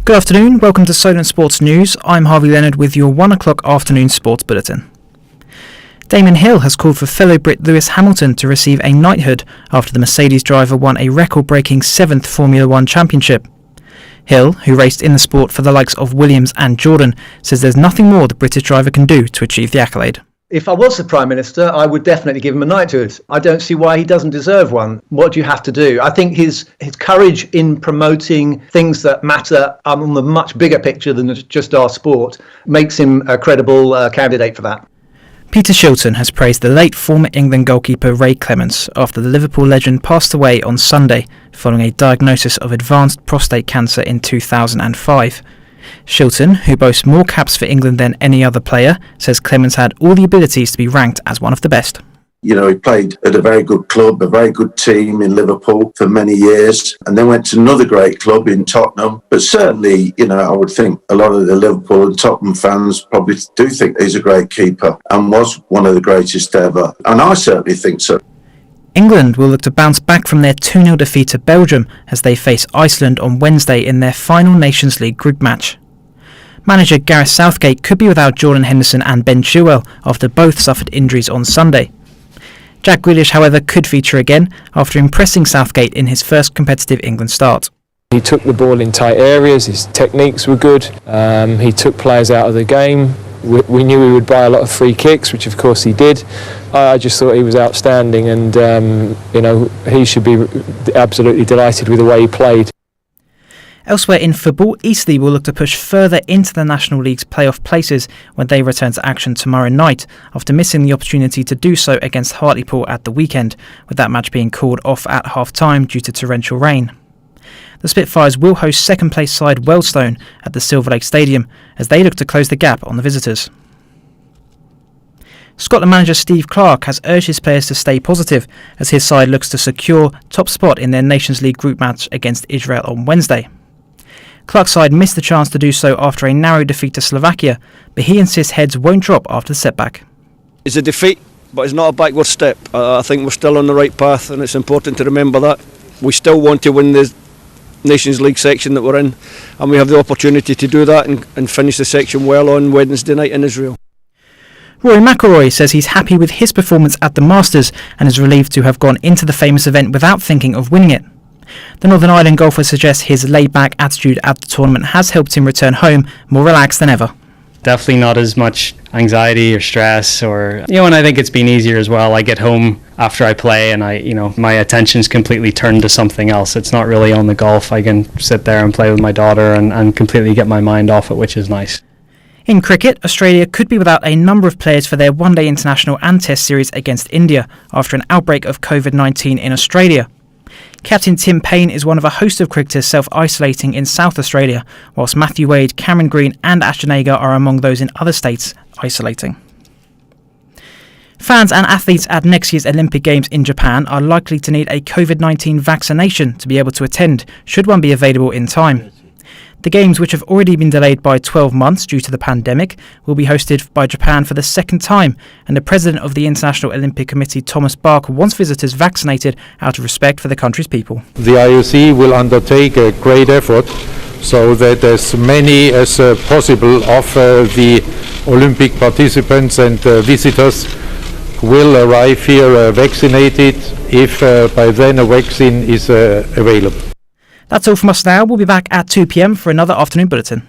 Good afternoon, welcome to Solent Sports News. I'm Harvey Leonard with your 1 o'clock afternoon sports bulletin. Damon Hill has called for fellow Brit Lewis Hamilton to receive a knighthood after the Mercedes driver won a record-breaking 7th Formula One championship. Hill, who raced in the sport for the likes of Williams and Jordan, says there's nothing more the British driver can do to achieve the accolade. If I was the Prime Minister, I would definitely give him a knighthood. I don't see why he doesn't deserve one. What do you have to do? I think his courage in promoting things that matter on the much bigger picture than just our sport makes him a credible candidate for that. Peter Shilton has praised the late former England goalkeeper Ray Clemence after the Liverpool legend passed away on Sunday following a diagnosis of advanced prostate cancer in 2005. Shilton, who boasts more caps for England than any other player, says Clemence had all the abilities to be ranked as one of the best. You know, he played at a very good club, a very good team in Liverpool for many years, and then went to another great club in Tottenham. But certainly, you know, I would think a lot of the Liverpool and Tottenham fans probably do think he's a great keeper and was one of the greatest ever. And I certainly think so. England will look to bounce back from their 2-0 defeat to Belgium as they face Iceland on Wednesday in their final Nations League group match. Manager Gareth Southgate could be without Jordan Henderson and Ben Chilwell after both suffered injuries on Sunday. Jack Grealish, however, could feature again after impressing Southgate in his first competitive England start. He took the ball in tight areas, his techniques were good, he took players out of the game. We knew he would buy a lot of free kicks, which of course he did. I just thought he was outstanding and he should be absolutely delighted with the way he played. Elsewhere in football, Eastleigh will look to push further into the National League's playoff places when they return to action tomorrow night, after missing the opportunity to do so against Hartlepool at the weekend, with that match being called off at half-time due to torrential rain. The Spitfires will host second-place side Wealdstone at the Silver Lake Stadium as they look to close the gap on the visitors. Scotland manager Steve Clarke has urged his players to stay positive as his side looks to secure top spot in their Nations League group match against Israel on Wednesday. Clarke's side missed the chance to do so after a narrow defeat to Slovakia, but he insists heads won't drop after the setback. It's a defeat, but it's not a backward step. I think we're still on the right path, and it's important to remember that. We still want to win the Nations League section that we're in, and we have the opportunity to do that and finish the section well on Wednesday night in Israel. Rory McIlroy says he's happy with his performance at the Masters and is relieved to have gone into the famous event without thinking of winning it. The Northern Ireland golfer suggests his laid-back attitude at the tournament has helped him return home more relaxed than ever. Definitely not as much anxiety or stress and I think it's been easier as well. I get home after I play and my attention's completely turned to something else. It's not really on the golf. I can sit there and play with my daughter and completely get my mind off it, which is nice. In cricket, Australia could be without a number of players for their one-day international and test series against India after an outbreak of COVID-19 in Australia. Captain Tim Payne is one of a host of cricketers self-isolating in South Australia, whilst Matthew Wade, Cameron Green and Ashton Agar are among those in other states isolating. Fans and athletes at next year's Olympic Games in Japan are likely to need a COVID-19 vaccination to be able to attend, should one be available in time. The Games, which have already been delayed by 12 months due to the pandemic, will be hosted by Japan for the second time, and the president of the International Olympic Committee, Thomas Bach, wants visitors vaccinated out of respect for the country's people. The IOC will undertake a great effort so that as many as possible of the Olympic participants and visitors will arrive here vaccinated if by then a vaccine is available. That's all from us now. We'll be back at 2 p.m. for another afternoon bulletin.